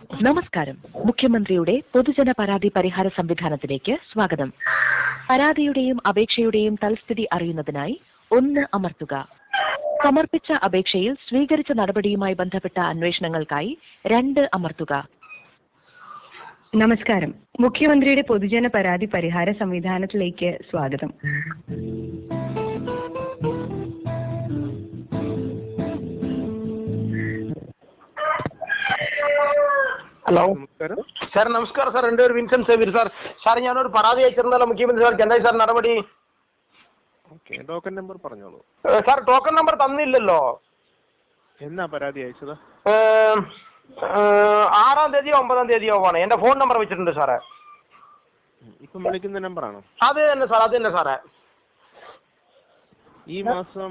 നമസ്കാരം. മുഖ്യമന്ത്രിയുടെ പൊതുജന പരാതി പരിഹാര സംവിധാനത്തിലേക്ക് സ്വാഗതം. പരാതിയുടെയും അപേക്ഷയുടെയും തൽസ്ഥിതി അറിയുന്നതിനായി 1 അമർത്തുക. സമർപ്പിച്ച അപേക്ഷയിൽ സ്വീകരിച്ച നടപടിയുമായി ബന്ധപ്പെട്ട അന്വേഷണങ്ങൾക്കായി 2 അമർത്തുക. നമസ്കാരം. മുഖ്യമന്ത്രിയുടെ പൊതുജന പരാതി പരിഹാര സംവിധാനത്തിലേക്ക് സ്വാഗതം. ഹലോ സാർ, നമസ്കാരം സാർ. എൻ്റെ ഒരു വിൻസെന്റ് സേവ്യർ സാർ. സാർ, ഞാനൊരു പരാതി അയച്ചിരുന്നല്ലോ മുഖ്യമന്ത്രി സാർ. എന്തായി സാർ നടപടി? ടോക്കൺ നമ്പർ പറഞ്ഞോളൂ സാർ. ടോക്കൺ നമ്പർ തന്നില്ലല്ലോ. എന്നാ പരാതി അയച്ചത്? 6-ാം തീയതിയോ 9-ാം തീയതിയോ ആണ്. എൻ്റെ ഫോൺ നമ്പർ വെച്ചിട്ടുണ്ട് സാറേ. ഇപ്പം വിളിക്കുന്ന നമ്പറാണോ? അത് തന്നെ സാർ, അത് തന്നെ സാറേ. ഈ മാസം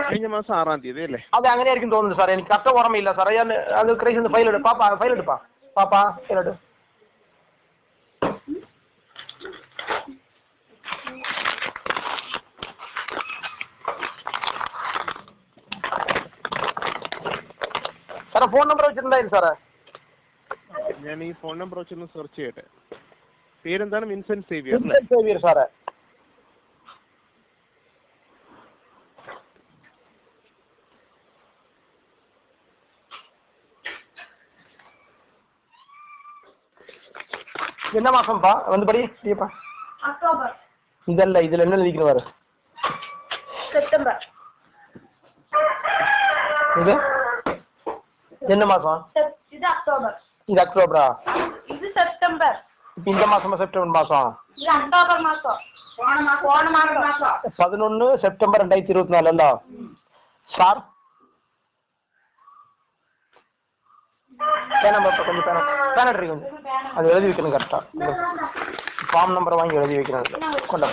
കഴിഞ്ഞ മാസം 6-ാം തീയതി അല്ലേ? അത് അങ്ങനെയായിരിക്കും തോന്നുന്നു സാറേ. എനിക്ക് കറക്റ്റ് ഓർമ്മയില്ല സാറേ. ഞാൻ അത് ക്രൈസിന്ന് ഫയൽ എടുപ്പാ പാപ്പാ ഫയലെടു. സാറേ ഫോൺ നമ്പർ വെച്ചിട്ടുണ്ടായിരുന്നു സാറേ. ഞാൻ ഈ ഫോൺ നമ്പർ വെച്ചൊന്ന് സെർച്ച് ചെയ്യട്ടെ. പേരെന്താണ്? Vincent Xavier. വിൻസെന്റ് സേവ്യർ സാറേ. என்ன மாசம்ப்பா வந்து படி டீப்பா? அக்டோபர். இதல்ல, இதுல என்ன எழுதிக்கணும் பாரு. செப்டம்பர். இது என்ன மாசம்? இது அக்டோபர். இது அக்டோபரா? இது செப்டம்பர். இப்ப இந்த மாசமா செப்டம்பர் மாசம்? இது அக்டோபர் மாசம். போன மாசம் 11 செப்டம்பர் 2024 அல்ல சார்? நம்பர் கொஞ்சம் பேன் எடுறீங்க. அது எழுதி வைக்கணும் கரெக்டா. ஃபார்ம் நம்பர் வாங்கி எழுதி வைக்கணும். கொண்டாட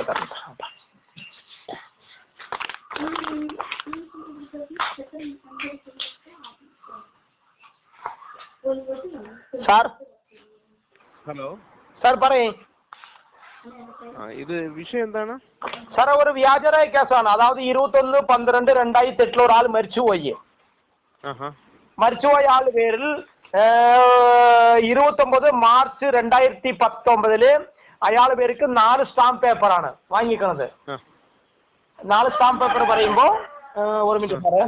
സാർ. ഹലോ സാർ പറയേ. ഇത് വിഷയം എന്താണ് സാറേ? ഒരു വ്യാജരായ കേസാണ്. അതായത് 21/12/2008 ഒരാൾ മരിച്ചുപോയി. മരിച്ചുപോയ ആളുടെ പേരിൽ 29 മാർച്ച് 2019 അയാളുടെ പേർക്ക് 4 സ്റ്റാമ്പ് പേപ്പറാണ് വാങ്ങിക്കുന്നത്. 4 സ്റ്റാമ്പ് പേപ്പർ പറയുമ്പോ ഒരു മിനിറ്റ് സാറേ.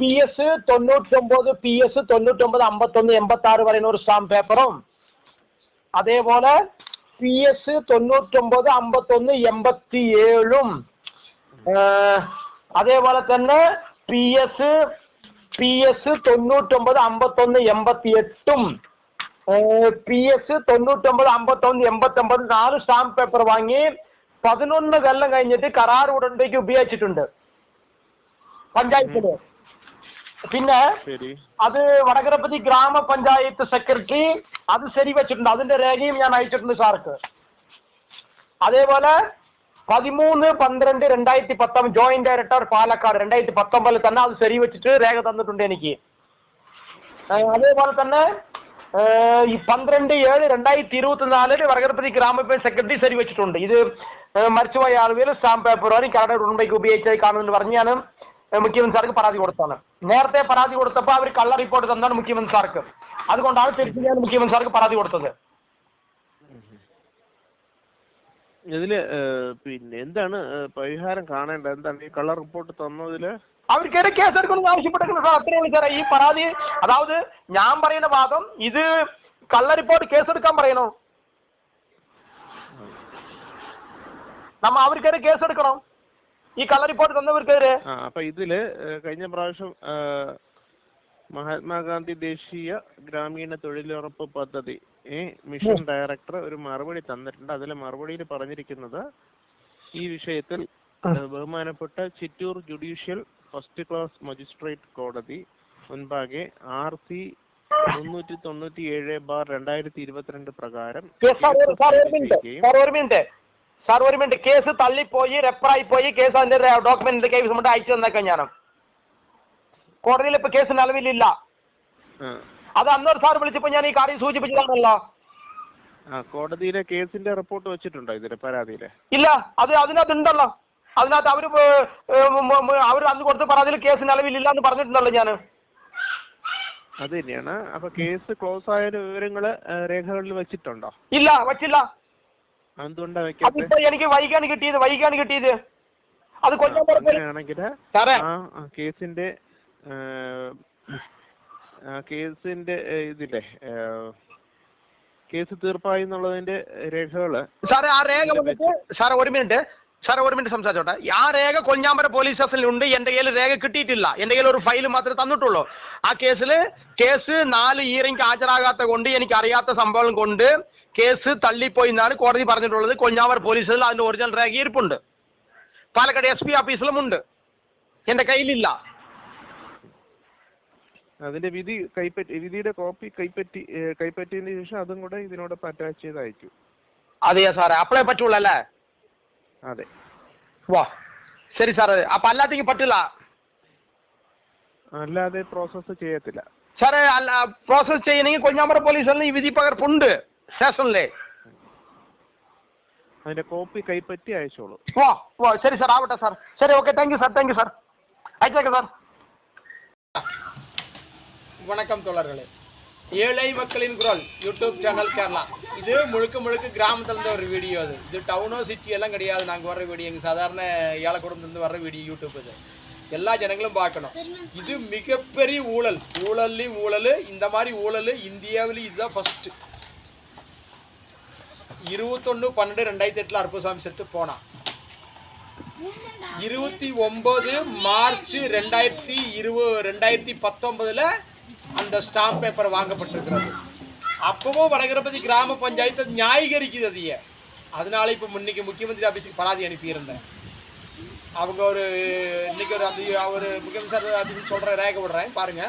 PS 99, PS 99, 51, 86 പറയുന്ന ഒരു സ്റ്റാമ്പ് പേപ്പറും, അതേപോലെ PS 99, 51, 87, അതേപോലെ തന്നെ PS 99, 51, 88, PS 99, 51, 89 4 സ്റ്റാമ്പ് പേപ്പർ വാങ്ങി 11 കൊല്ലം കഴിഞ്ഞിട്ട് കരാർ ഉടമ്പടിക്ക് ഉപയോഗിച്ചിട്ടുണ്ട് പഞ്ചായത്തില്. പിന്നെ അത് വടകരപ്പതി ഗ്രാമപഞ്ചായത്ത് സെക്രട്ടറി അത് ശരി വെച്ചിട്ടുണ്ട്. അതിന്റെ രേഖയും ഞാൻ അയച്ചിട്ടുണ്ട് സാർക്ക്. അതേപോലെ 13/12/2019 ജോയിന്റ് ഡയറക്ടർ പാലക്കാട് 2019 തന്നെ അത് ശരി വെച്ചിട്ട് രേഖ തന്നിട്ടുണ്ട് എനിക്ക്. അതേപോലെ തന്നെ 12/7/2024 വടകരപ്പതി ഗ്രാമപഞ്ചായത്ത് സെക്രട്ടറി ശരി വെച്ചിട്ടുണ്ട്. ഇത് മരിച്ചുപോയ ആളുകൾ സ്റ്റാമ്പ് പേപ്പർ കരാർ ഉടമ്പടിക്ക് ഉപയോഗിച്ചായി കാണുമെന്ന് പറഞ്ഞ് ഞാൻ മുഖ്യമന്ത്രി സാർക്ക് പരാതി കൊടുത്താണ്. നേരത്തെ പരാതി കൊടുത്തപ്പോൾ അവർ കള്ള റിപ്പോർട്ട് തന്നാണ് മുഖ്യമന്ത്രി സാർക്ക്. അതുകൊണ്ടാണ് തിരിച്ച് ഞാൻ മുഖ്യമന്ത്രി സാർക്ക് പരാതി കൊടുത്തത്. ഇതില് പിന്നെ എന്താണ് പരിഹാരം കാണേണ്ടത്? എന്താണ് ഈ കള്ള റിപ്പോർട്ട് തന്നതില്? അവർക്കെതിരെ കേസെടുക്കണമെന്ന് ആവശ്യപ്പെട്ടിട്ടുണ്ട് സാർ. അത്രയാണ് സാറേ ഈ പരാതി. അതായത് ഞാൻ പറയുന്ന വാദം, ഇത് കള്ള റിപ്പോർട്ട് കേസെടുക്കാൻ പറയണോ? നമ്മ അവർക്കെതിരെ കേസെടുക്കണം ഈ കള്ള റിപ്പോർട്ട് തന്നവർക്കെതിരെ. അപ്പൊ ഇതില് കഴിഞ്ഞ പ്രാവശ്യം മഹാത്മാഗാന്ധി ദേശീയ ഗ്രാമീണ തൊഴിലുറപ്പ് പദ്ധതി മിഷൻ ഡയറക്ടർ ഒരു മറുപടി തന്നിട്ടുണ്ട്. അതിലെ മറുപടിയിൽ പറഞ്ഞിരിക്കുന്നത് ഈ വിഷയത്തിൽ ബഹുമാനപ്പെട്ട Chittoor judicial first class magistrate കോടതി മുൻപാകെ RC 397/2022 പ്രകാരം ഒരു മിനിറ്റ് കേസ് തള്ളിപ്പോയി, റെഫറായി പോയി. കേസ് അതിന്റെ ഡോക്യുമെന്റ് കേസ് കൊണ്ട് അയച്ചു തന്നേക്കാം ഞാൻ. കോടതിയിൽ ഇപ്പൊ കേസ് നിലവിലില്ല. അത് അന്നൊരു സാർ വിളിച്ചപ്പോ ഞാൻ ഈ കാര്യം സൂചിപ്പിച്ചതാണല്ലോ. കോടതിയിലെ കേസിന്റെ റിപ്പോർട്ട് വെച്ചിട്ടുണ്ടോ ഇതിന്റെ പരാതിയില്? ഇല്ല, അത് അതിനകത്തുണ്ടല്ലോ. അതിനകത്ത് അവർ അന്ന് കൊടുത്ത പരാതിയിൽ കേസ് നിലവിലില്ല എന്ന് പറഞ്ഞിട്ടുണ്ടല്ലോ ഞാൻ. അത് തന്നെയാണ്. അപ്പൊ കേസ് ക്ലോസ് ആയ വിവരങ്ങള് രേഖകളിൽ വെച്ചിട്ടുണ്ടോ? ഇല്ല, വച്ചില്ല. എന്തുകൊണ്ടാ വെക്കാത്തത്? അതിപ്പോ എനിക്ക് വൈകാണ് കിട്ടിയത്. അത് അങ്ങനെയാണെങ്കിൽ ആ കേസിന്റെ ഇതില്ലേ കേസ് തീർപ്പായി എന്നുള്ളതിന്റെ രേഖകള് സാറേ, ആ രേഖ വന്നിട്ട് സാറേ ഒരു മിനിറ്റ് സംസാരിച്ചോട്ടെ. ആ രേഖ കൊഞ്ഞാമ്പര പോലീസ് സ്റ്റേഷനിലുണ്ട്. എന്റെ കയ്യിൽ രേഖ കിട്ടിയിട്ടില്ല. എന്റെ കയ്യിൽ ഒരു ഫയൽ മാത്രമേ തന്നിട്ടുള്ളൂ. ആ കേസ് 4 ഇയറിംഗ് ഹാജരാകാത്ത കൊണ്ട്, എനിക്ക് അറിയാത്ത സംഭവം കൊണ്ട് കേസ് തള്ളിപ്പോയി എന്നാണ് കോടതി പറഞ്ഞിട്ടുള്ളത്. കൊഞ്ഞാമ്പര പോലീസ് സ്റ്റേഷനിൽ അതിന്റെ ഒറിജിനൽ രേഖ ഇരിപ്പുണ്ട്. പാലക്കാട് SP ഓഫീസിലും ഉണ്ട്. എന്റെ കയ്യിലില്ല. അതിന്റെ വിധിയുടെ കോപ്പി കൈപ്പറ്റിയതിന് ശേഷം അതും കൂടെ ഇതിനോടൊപ്പം അറ്റാച്ച് ചെയ്ത് അയച്ചു. അതെയാ സാറേ, അപ്പളേ പറ്റുള്ളൂ അല്ലേ? അതെ. വാ, ശരി സാറേ. അപ്പൊ അല്ലാതെങ്കിൽ പറ്റില്ല. അല്ലാതെ പ്രോസസ് ചെയ്യത്തില്ല സാറേ. പ്രോസസ് ചെയ്യണമെങ്കിൽ കൊഞ്ഞാമ്പര പോലീസിൽ ഈ വിധി പകർപ്പുണ്ട് സ്റ്റേഷനിലെ. അതിന്റെ കോപ്പി കൈപ്പറ്റി അയച്ചോളൂ. വാ ശരി സാർ, ആവട്ടെ സാർ. ശരി, ഓക്കെ, താങ്ക് யூ சார். அயச்சேங்க சார். வணக்கம் தோழர்களே. ஏழை மக்களின் குரல் யூடியூப் சேனல் கேரளா. இது முழுக்க கிராமத்துலேருந்து ஒரு வீடியோ. இது டவுனோ சிட்டி எல்லாம் கிடையாது. நாங்கள் வர்ற வீடியோ எங்கள் சாதாரண ஏழை குடும்பத்துலேருந்து வர்ற வீடியோ யூடியூப். இது எல்லா ஜனங்களும் பார்க்கணும். இது மிகப்பெரிய ஊழல். இந்த மாதிரி ஊழல் இந்தியாவில் இதுதான் ஃபர்ஸ்ட். 21/12/2008 அற்புதசாமி செத்து போனான். 29 மார்ச் 2019 அந்த ஸ்டாம்ப் பேப்பர் வாங்கப்பட்டிருக்கிறது. அப்பவும் வடகரபதி கிராம பஞ்சாயத்து நியாயீகரிக்குது அதைய. அதனால இப்போ இன்னைக்கு முக்கியமந்திரி ஆஃபீஸுக்கு பராதி அனுப்பியிருந்தேன். அவங்க இன்னைக்கு அவர் முக்கியமந்திரி ஆஃபீஸுக்கு சொல்கிற ரேகை விடுறேன் பாருங்க.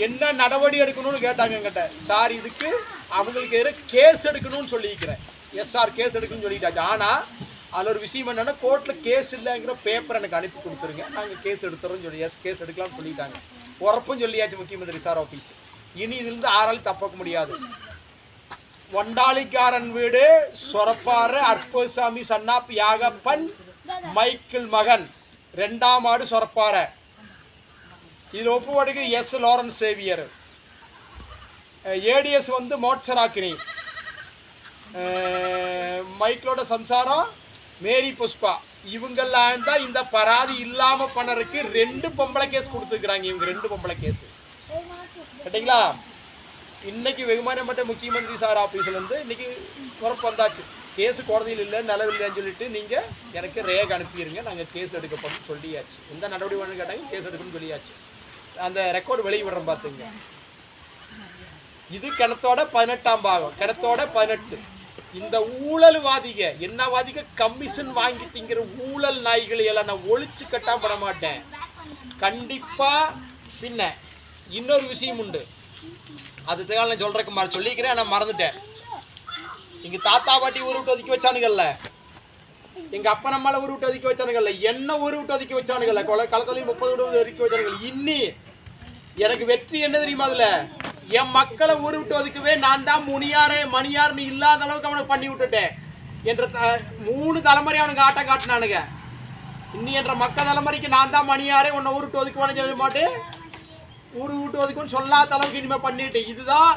என்ன நடவடிக்கை எடுக்கணும்னு கேட்டாங்க என்கிட்ட. சார், இதுக்கு அவங்களுக்கு எதிராக கேஸ் எடுக்கணும்னு சொல்லியிருக்கிறேன். எஸ்ஆர் கேஸ் எடுக்கணும்னு சொல்லிட்டாச்சு. ஆனால் அதில் ஒரு விஷயம் என்னென்னா, கோர்ட்டில் கேஸ் இல்லைங்கிற பேப்பர் எனக்கு அனுப்பி கொடுத்துருங்க, நாங்கள் கேஸ் எடுத்துறோம்னு சொல்லி கேஸ் எடுக்கலாம்னு சொல்லிட்டாங்க. உறப்பும் சொல்லியாச்சு முக்கியமந்திரி சார் ஆஃபீஸ். இனி இதிலிருந்து ஆறாலும் தப்பக்க முடியாது. வண்டாளிக்காரன் வீடு, சொரப்பாறு, அற்புதசாமி சன்னாப் யாகப்பன், மைக்கிள் மகன், 2ஆம் ஆடு சொரப்பாறை. இதில் ஒப்புவடுக்கு எஸ் லாரன்ஸ் சேவியர், ஏடிஎஸ் மோட்சராக்கினி, மைக்கிளோட சம்சாரம் மேரி புஷ்பா. இவங்கெல்லாம் தான் இந்த பராதி இல்லாமல் பண்ணறதுக்கு 2 பொம்பளை கேஸ் கொடுத்துருக்குறாங்க. இவங்க 2 பொம்பளை கேஸ் கேட்டிங்களா. இன்னைக்கு வெகுமானப்பட்ட முக்கியமந்திரி சார் ஆஃபீஸ்லேருந்து இன்னைக்கு உறப்பு வந்தாச்சு. கேஸு கோடதியில் இல்லை, நிலவில்லைன்னு சொல்லிட்டு நீங்கள் எனக்கு ரேக் அனுப்பிடுங்க, நாங்கள் கேஸ் எடுக்கப்படும் சொல்லியாச்சு. எந்த நடவடிக்கை வேணும்னு கேட்டாங்க, கேஸ் எடுக்கணும்னு சொல்லியாச்சு. அந்த ரெக்கார்டு வெளியே விடுறோம் பார்த்துங்க. இது கிணத்தோட 18ஆம் பாகம், கிணத்தோட 18. இந்த ஊழல்வாதிக என்னவாதிக கமிஷன் வாங்கி திங்கிற ஊழல் நாய்களை எல்லாம் நான் ஒழிச்சு கட்டாம பட மாட்டேன் கண்டிப்பா. பின்ன இன்னொரு விஷயம் உண்டு, அது தேவை நான் சொல்றதுக்கு மாதிரி சொல்லிக்கிறேன், நான் மறந்துட்டேன். எங்க தாத்தா பாட்டி ஊர் விட்டு ஒதுக்கி வச்சானுங்கல்ல, எங்க அப்பா நம்மளால ஊர் விட்டு ஒதுக்கி வச்சானுங்கல்ல, என்ன ஊர் விட்டு ஒதுக்கி வச்சானுங்கல்ல, களத்தொழில் 30 விட்டு ஒதுக்கி வச்சானுங்கல்ல. இன்னி எனக்கு வெற்றி என்ன தெரியுமா? அதுல என் மக்களை ஊர் விட்டு ஒதுக்கவே நான் தான் மணியார்னு இல்லாத அளவுக்கு அவனை பண்ணி விட்டுட்டேன் என்ற 3 தலைமுறை அவனுக்கு ஆட்டம் காட்டினானுங்க. இன்னி என்ற மக்கள் தலைமுறைக்கு நான் தான் மணியாரே, உன்னை ஊர் விட்டு ஒதுக்குவானு சொல்ல மாட்டேன், ஊர் விட்டு ஒதுக்குன்னு சொல்லாத அளவுக்கு இனிமேல் பண்ணிட்டேன். இதுதான்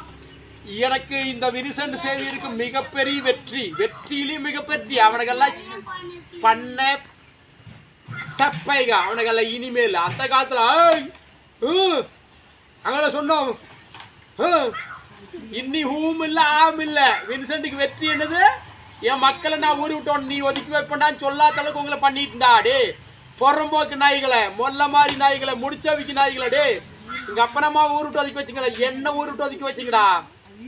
எனக்கு இந்த விரிசண்ட் சேவியருக்கு மிகப்பெரிய வெற்றியிலையும் மிகப்பெரிய. அவனுக்கெல்லாம் பண்ண செப்பைக, அவனுக்கெல்லாம் இனிமேல். அந்த காலத்துல அங்கே சொன்னோம், இன்னி ஹூம் இல்ல ஆம் இல்ல. வின்சென்ட்டுக்கு வெற்றி என்னது? என் மக்களை நான் ஊறி விட்டோம், நீ ஒதுக்கி வைப்பேன்டான்னு சொல்லாத அளவுக்கு உங்களை பண்ணிட்டுண்டா. டே பொறம்போக்கு நாய்களை, மொல்ல மாதிரி நாய்களை, முடிச்சவிக்கு நாய்களை, டே எங்க அப்பனம்மா ஊர் விட்டு ஒதுக்கி வச்சுங்கடா, என்ன ஊர் விட்டு ஒதுக்கி வச்சுங்கடா,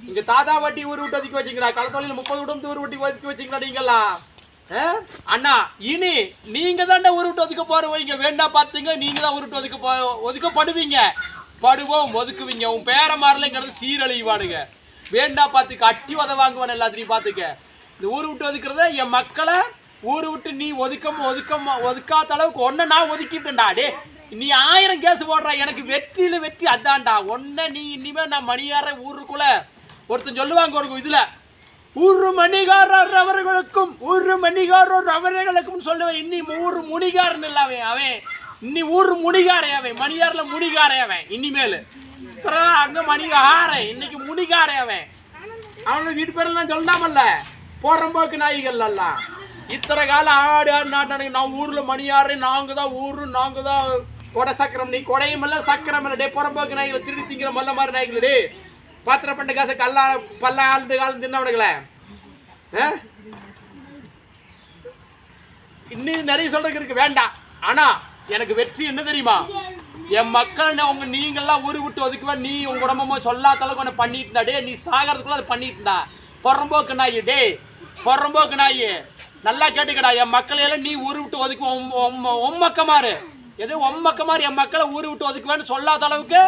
இங்க தாத்தா பாட்டி ஊர் விட்டு ஒதுக்கி வச்சுங்கடா, களத்தொழில் 30 விட்டு ஊர் விட்டு ஒதுக்கி வச்சுங்கடா. நீங்கெல்லாம் அண்ணா இனி நீங்க தாண்டா ஊர் விட்டு ஒதுக்க போறவங்க. வேண்டாம் பார்த்துங்க, நீங்க தான் ஊர் விட்டு ஒதுக்கப்படுவீங்க, படுவோம், ஒதுக்குவீங்க. உன் பேர மாறலைங்கிறது சீரழிவானுங்க. வேண்டாம் பார்த்துக்க, அட்டி உதவாங்குவான் எல்லாத்தையும் பார்த்துக்க. இந்த ஊர் விட்டு ஒதுக்குறத என் மக்களை ஊர் விட்டு நீ ஒதுக்காத அளவுக்கு ஒன்றை நான் ஒதுக்கிட்டேன்டா. டே நீ 1000 கேஸ் போடுற, எனக்கு வெற்றியில வெற்றி அதான்டா. ஒன்றை நீ இனிமே நான் மணியார ஊருக்குள்ள ஒருத்தன் சொல்லுவாங்க ஒரு இதுல, ஊரு மணிகாரர் அவர்களுக்கும் சொல்லுவேன். இன்னி ஊரு முனிகாரன் இல்லை அவன், இன்னி ஊரு முனிகாரன் அவன், மணியாரில் முனிகாரன் அவன். இனிமேல் இத்தனை அங்க மணிகாரன் இன்னைக்கு முடிகாரன் அவனை வீட்டு பேரெல்லாம் சொல்லாமல்ல போறம்போக்கு நாய்கள் எல்லாம் இத்தனை காலம் ஆடு நாட்டு நான் ஊர்ல மணியாறேன் நாங்க தான் ஊரு நாங்க தான் கொடை சக்கரம் நீ கொடையும் இல்ல சக்கரம் இல்ல டே புறம்போக்கு நாய்களை திருடி திங்கிற மல்ல மாதிரி நாய்கள் டே பாத்திர பண்ண காசை கல்லா பல்ல ஆண்டு காலம் தின்னவனுங்களே இன்னும் நிறைய சொல்றதுக்கு இருக்கு வேண்டாம். ஆனா எனக்கு வெற்றி என்ன தெரியுமா, என் மக்கள் உங்க நீங்கெல்லாம் ஊரு விட்டு ஒதுக்குவா நீ உங்க உடம்பமோ சொல்லாத அளவுக்கு ஒன்று பண்ணிட்டுடா டே நீ சாகிறதுக்குள்ள அதை பண்ணிட்டுடா பொறம்போக்கு நாய் டே பொறம்போக்கு நாய் நல்லா கேட்டுக்கடா என் மக்களையெல்லாம் நீ ஊரு விட்டு ஒதுக்குவோம் ஒம்மக்கமாறு எது ஒம்மக்கமாறு என் மக்களை ஊரு விட்டு ஒதுக்குவேன்னு சொல்லாத அளவுக்கு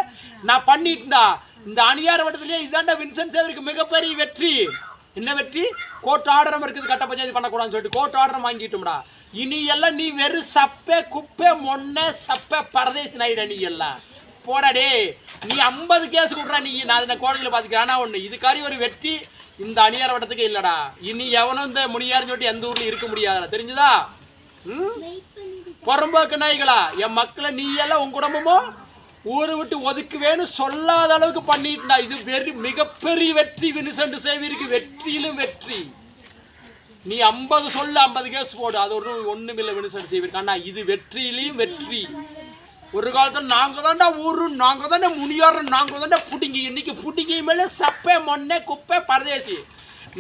நான் பண்ணிட்டுடா. இந்த அணியார் வட்டத்திலேயே இதாண்டா வின்சென்ட் சேவருக்கு மிகப்பெரிய வெற்றி. என்ன வெற்றி? கோர்ட் ஆர்டரம் இருக்குது கட்ட பஞ்சாயத்து பண்ணக்கூடாதுன்னு சொல்லிட்டு கோர்ட் ஆர்டரம் வாங்கிட்டோம்டா. இனி எல்லாம் நீ வெறும் சப்பை குப்பை மொன்ன சப்பை பரதேசி நாயிடா நீ எல்லாம் போடாடே. நீ 50 கேஸ் கொடுறா நீ நான் கோடதியில் பார்த்துக்கிறேன். ஆனால் ஒன்று இதுக்காரி ஒரு வெற்றி இந்த அணியார் வட்டத்துக்கு இல்லைடா. இனி எவனும் இந்த முனியார்னு சொல்லிட்டு எந்த ஊர்லையும் இருக்க முடியாதுடா தெரிஞ்சுதா? புறம்போக்கு நாய்களா என் மக்களை நீ எல்லாம் உன் குடும்பமோ ஊரை விட்டு ஒதுக்குவேன்னு சொல்லாத அளவுக்கு பண்ணிட்டுனா இது மிகப்பெரிய வெற்றி. வின்சென்ட் சேவியருக்கு வெற்றியிலும் வெற்றி. நீ 50 சொல்லு 50 கேஸ் போடு அது ஒண்ணுமில்லை வின்சென்ட் சேவியருக்கு. ஆனா இது வெற்றியிலையும் வெற்றி. ஒரு காலத்துல நாங்க தாண்டா ஊரு நாங்க தாண்டா முனியாரம் நாங்க தாண்டா புடிங்கி இன்னைக்கு புடிங்கி மேல சப்பை மொன்னை குப்பை பரதேசி.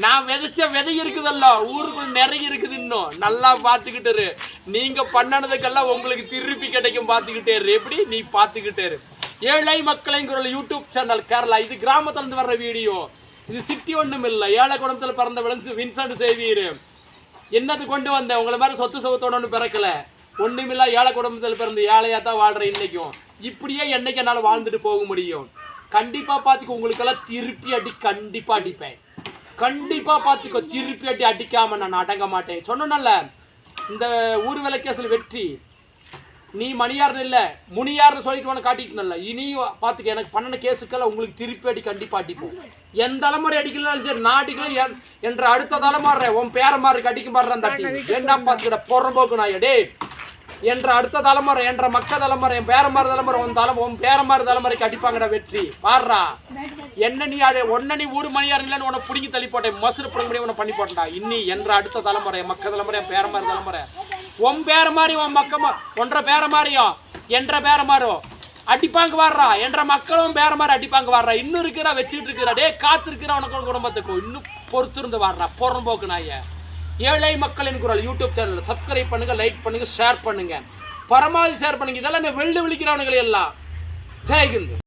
நான் விதைச்ச விதை இருக்குதல்ல ஊருக்குள்ள நிறைய இருக்குது இன்னும் நல்லா பார்த்துக்கிட்டு நீங்க பண்ணனதுக்கெல்லாம் உங்களுக்கு திருப்பி கிடைக்கும் பார்த்துக்கிட்டே எப்படி நீ பார்த்துக்கிட்டே ஏழை மக்களைங்கிற யூடியூப் சேனல் கேரளா. இது கிராமத்துல இருந்து வர்ற வீடியோ. இது சிட்டி ஒண்ணும் இல்லை ஏழை குடும்பத்துல பிறந்த வின்சென்ட் சேவியர் என்னது கொண்டு வந்த உங்களை மாதிரி சொத்து சொத்தோட ஒன்று பிறக்கல ஒண்ணுமில்ல ஏழை குடும்பத்தில் பிறந்த ஏழையா தான் வாழ்ற இன்னைக்கும் இப்படியே என்னைக்கு என்னால வாழ்ந்துட்டு போக முடியும். கண்டிப்பா பார்த்துக்க உங்களுக்கெல்லாம் திருப்பி அடி கண்டிப்பா அடிப்பேன். கண்டிப்பா பார்த்துக்கோ திருப்பி அடி அடிக்காம நான் அடங்க மாட்டேன் சொன்னல. இந்த ஊர் வேலை கேஸில் வெற்றி நீ மணியார்னு இல்லை முனியார்னு சொல்லிட்டு உனக்கு காட்டிட்டுனல்ல. இனியும் பார்த்துக்க எனக்கு பண்ணன கேஸுக்கெல்லாம் உங்களுக்கு திருப்பி அடி கண்டிப்பா அடிப்போம். என் தலைமுறை அடிக்கலாம் சரி நான் அடிக்கலாம் என்ற அடுத்த தலைமுறை உன் பேரமாருக்கு அடிக்க மாறுறான் தட்டி என்ன பார்த்துக்கிட்ட பொறம்போக்கு நான் டே என்ற அடுத்த தலைமுறை என்ற மக்க தலைமுறை என் பேரமாறு தலைமுறை உன் பேரமாறு தலைமுறைக்கு அடிப்பாங்கடா வெற்றி பாடுறா. என்ன நீ ஒன்ன நீ ஊர் மணியார் இல்லைன்னு உன்னை பிடிங்கி தள்ளி போட்டேன் மசுறு பிடிங்க முடியும் உன்னை பண்ணி போட்டா. இன்னி என்ற அடுத்த தலைமுறை மக்க தலைமுறை என் பேரமாறு தலைமுறை உன் பேர மாதிரி உன் மக்கமா ஒன்ற பேர மாதிரியும் என்ற பேர மாறும் அடிப்பாங்க வாடுறா என்ற மக்களும் பேர மாதிரி அடிப்பாங்க வாடுறா. இன்னும் இருக்கிறா வச்சுக்கிட்டு இருக்கிறா டே காத்து இருக்கிற உனக்கு குடும்பத்துக்கும் இன்னும் பொறுத்து இருந்து வாடுறா பொறம்போக்கு நாய. ஏழை மக்களின் குரல் யூடியூப் சேனல் சப்ஸ்கிரைப் பண்ணுங்க லைக் பண்ணுங்க ஷேர் பண்ணுங்க பரமாதி ஷேர் பண்ணுங்க. இதெல்லாம் வெள்ளி விழிக்கிறவனுங்களே எல்லாம் ஜெய்ஹிந்த்.